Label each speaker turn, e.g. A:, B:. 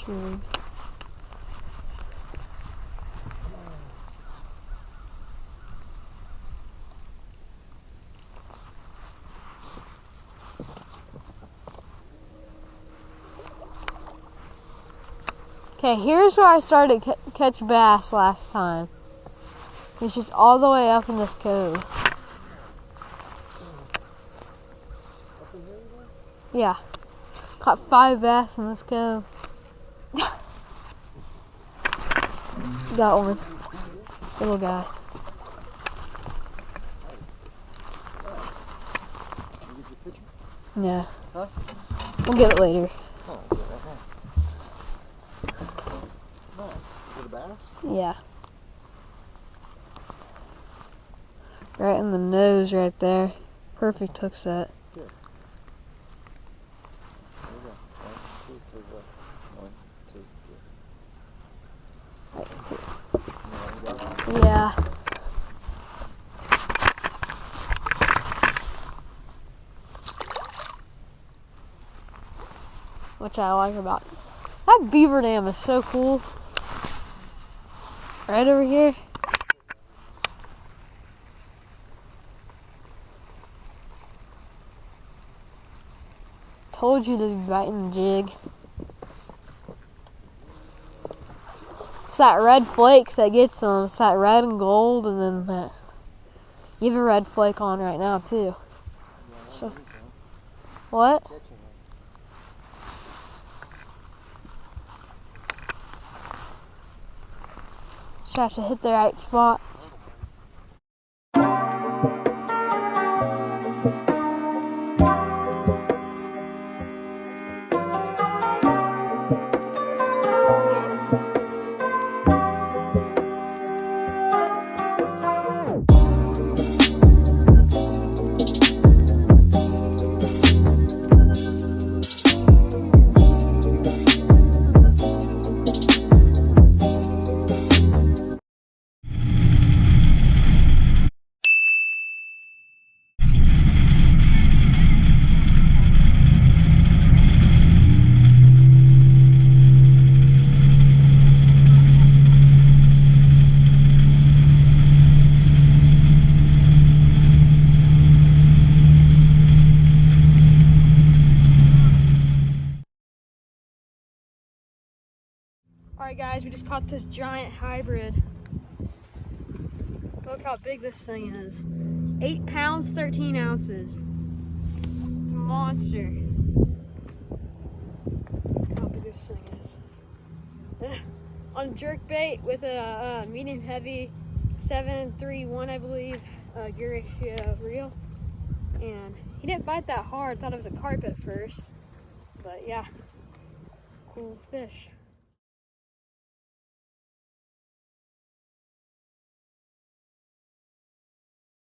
A: True. Okay, here's where I started to catch bass last time. It's just all the way up in this cove. Yeah. Caught 5 bass in this cove. Got one. Little guy. Yeah.
B: Huh?
A: We'll get it later.
B: Oh, nice. Is it a bass?
A: Yeah. Right in the nose right there. Perfect hook set.
B: Good. There you go. 1, 2, 3, go. 1, 2, 3.
A: Yeah. Which I like about it. That beaver dam is so cool. Right over here. Told you to be biting the jig. It's that red flakes that gets them. It's that red and gold, and then that. You have a red flake on right now too. So, what? Just have to hit the right spots. Alright guys, we just caught this giant hybrid. Look how big this thing is. 8 pounds, 13 ounces. It's a monster. Look how big this thing is. On jerkbait with a medium heavy 731, I believe, gear ratio reel. And he didn't bite that hard. Thought it was a carp at first. But yeah, cool fish.